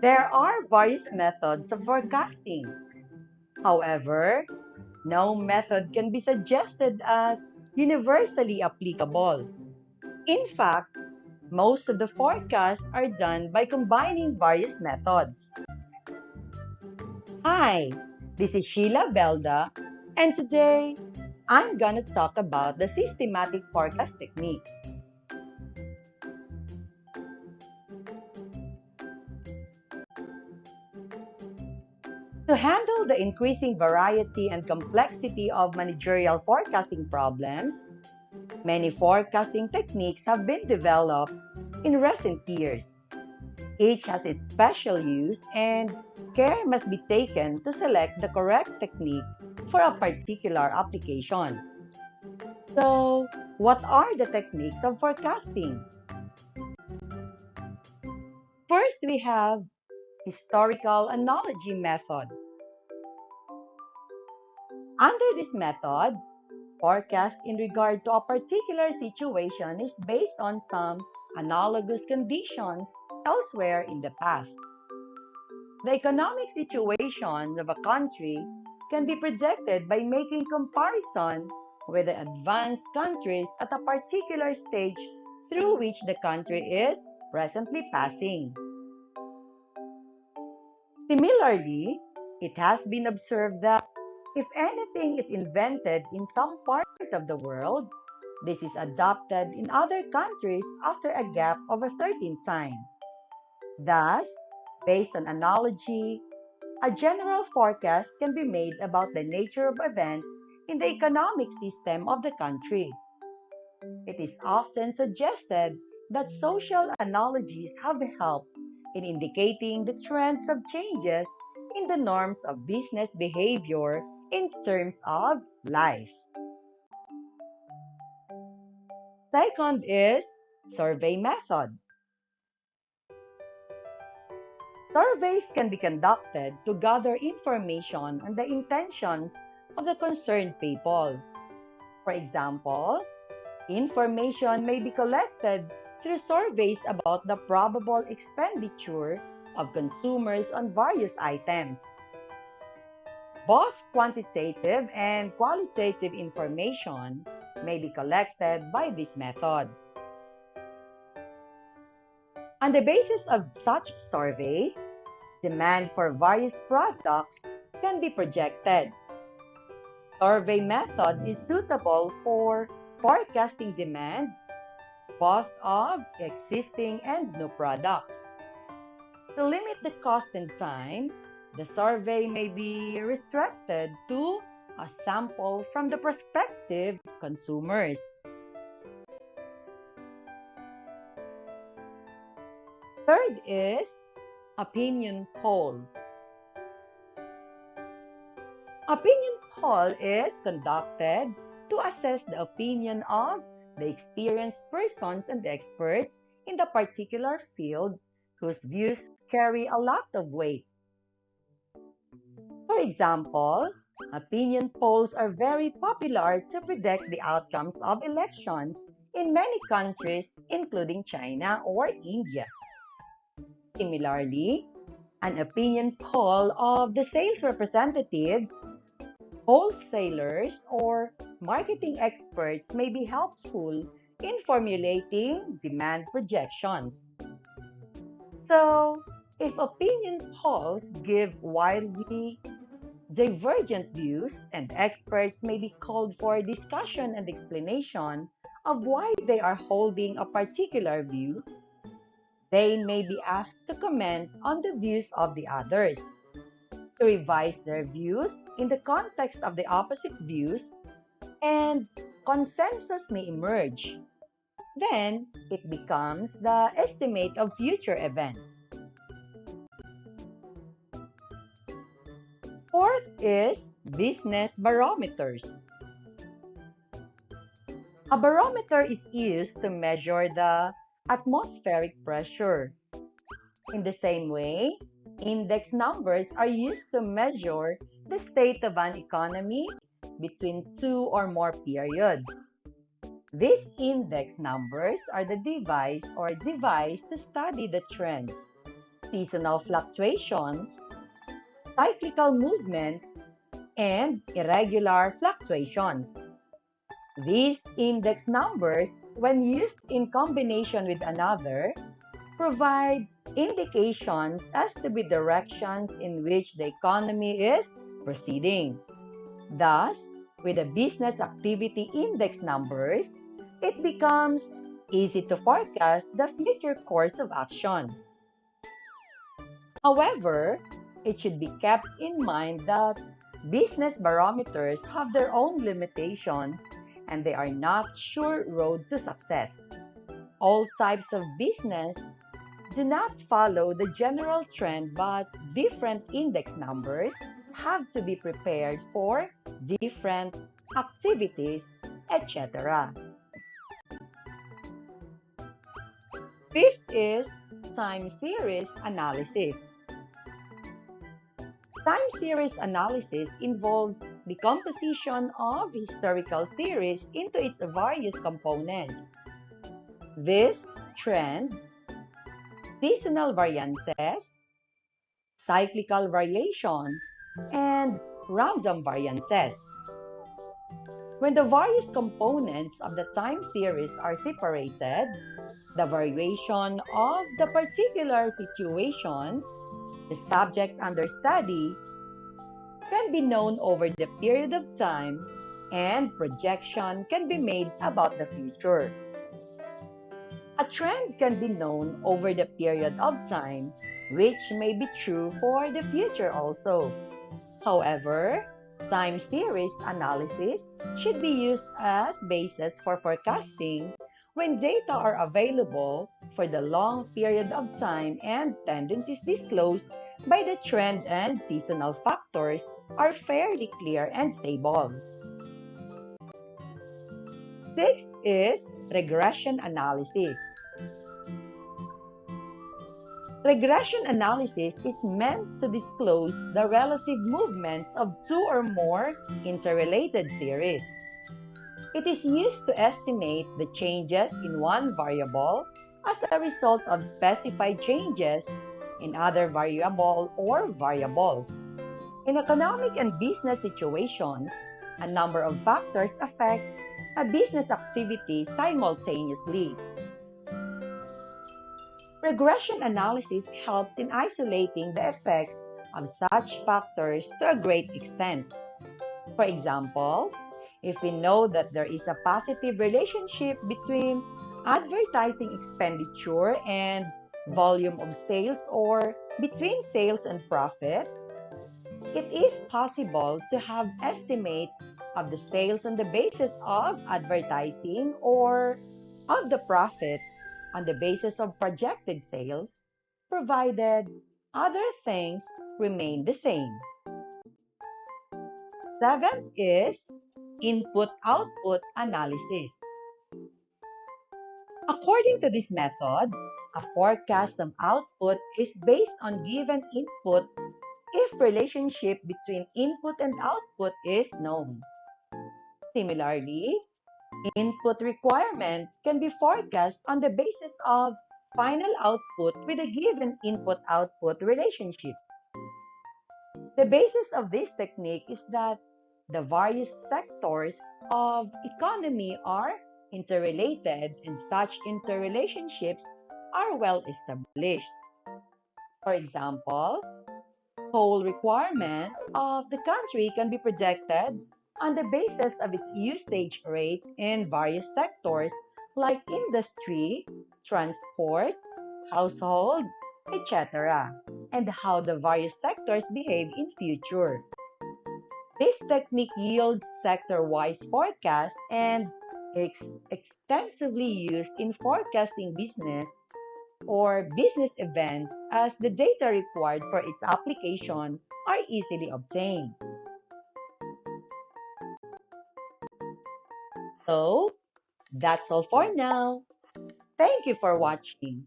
There are various methods of forecasting. However, no method can be suggested as universally applicable. In fact, most of the forecasts are done by combining various methods. Hi, this is Sheila Belda, and today I'm gonna talk about the systematic forecast technique. To handle the increasing variety and complexity of managerial forecasting problems, many forecasting techniques have been developed in recent years. Each has its special use, and care must be taken to select the correct technique for a particular application. So, what are the techniques of forecasting? First, we have historical analogy method. Under this method, forecast in regard to a particular situation is based on some analogous conditions elsewhere in the past. The economic situation of a country can be projected by making comparison with the advanced countries at a particular stage through which the country is presently passing. Similarly, it has been observed that if anything is invented in some part of the world, this is adopted in other countries after a gap of a certain time. Thus, based on analogy, a general forecast can be made about the nature of events in the economic system of the country. It is often suggested that social analogies have helped in indicating the trends of changes in the norms of business behavior in terms of life. Second is survey method. Surveys can be conducted to gather information on the intentions of the concerned people. For example, information may be collected through surveys about the probable expenditure of consumers on various items. Both quantitative and qualitative information may be collected by this method. On the basis of such surveys, demand for various products can be projected. Survey method is suitable for forecasting demand both of existing and new products. To limit the cost and time, the survey may be restricted to a sample from the prospective consumers. Third is opinion poll. Opinion poll is conducted to assess the opinion of the experienced persons and experts in the particular field whose views carry a lot of weight. For example, opinion polls are very popular to predict the outcomes of elections in many countries, including China or India. Similarly, an opinion poll of the sales representatives, wholesalers, or marketing experts may be helpful in formulating demand projections. So, if opinion polls give wildly divergent views, and experts may be called for discussion and explanation of why they are holding a particular view, they may be asked to comment on the views of the others, to revise their views in the context of the opposite views, and consensus may emerge. Then it becomes the estimate of future events. Fourth is business barometers. A barometer is used to measure the atmospheric pressure. In the same way, index numbers are used to measure the state of an economy between two or more periods. These index numbers are the device to study the trends seasonal fluctuations, cyclical movements, and irregular fluctuations. These index numbers, when used in combination with another, provide indications as to the directions in which the economy is proceeding. Thus, with the business activity index numbers, it becomes easy to forecast the future course of action. However, it should be kept in mind that business barometers have their own limitations and they are not sure road to success. All types of business do not follow the general trend, but different index numbers have to be prepared for different activities, etc. Fifth is time series analysis. Time series analysis involves the composition of historical series into its various components. This trend, seasonal variances, cyclical variations, and random variances. When the various components of the time series are separated, the variation of the particular situation, the subject under study, can be known over the period of time and projection can be made about the future. A trend can be known over the period of time, which may be true for the future also. However, time series analysis should be used as basis for forecasting when data are available for the long period of time and tendencies disclosed by the trend and seasonal factors are fairly clear and stable. Sixth is regression analysis. Regression analysis is meant to disclose the relative movements of two or more interrelated series. It is used to estimate the changes in one variable as a result of specified changes in other variable or variables. In economic and business situations, a number of factors affect a business activity simultaneously. Regression analysis helps in isolating the effects of such factors to a great extent. For example, if we know that there is a positive relationship between advertising expenditure and volume of sales or between sales and profit, it is possible to have estimate of the sales on the basis of advertising or of the profit on the basis of projected sales, provided other things remain the same. Seventh is input-output analysis. According to this method, a forecast of output is based on given input if relationship between input and output is known. Similarly, input requirement can be forecast on the basis of final output with a given input-output relationship. The basis of this technique is that the various sectors of economy are interrelated and such interrelationships are well established. For example, coal requirements of the country can be projected on the basis of its usage rate in various sectors like industry, transport, household, etc., and how the various sectors behave in future. This technique yields sector-wise forecasts and is extensively used in forecasting business or business events as the data required for its application are easily obtained. So, that's all for now. Thank you for watching.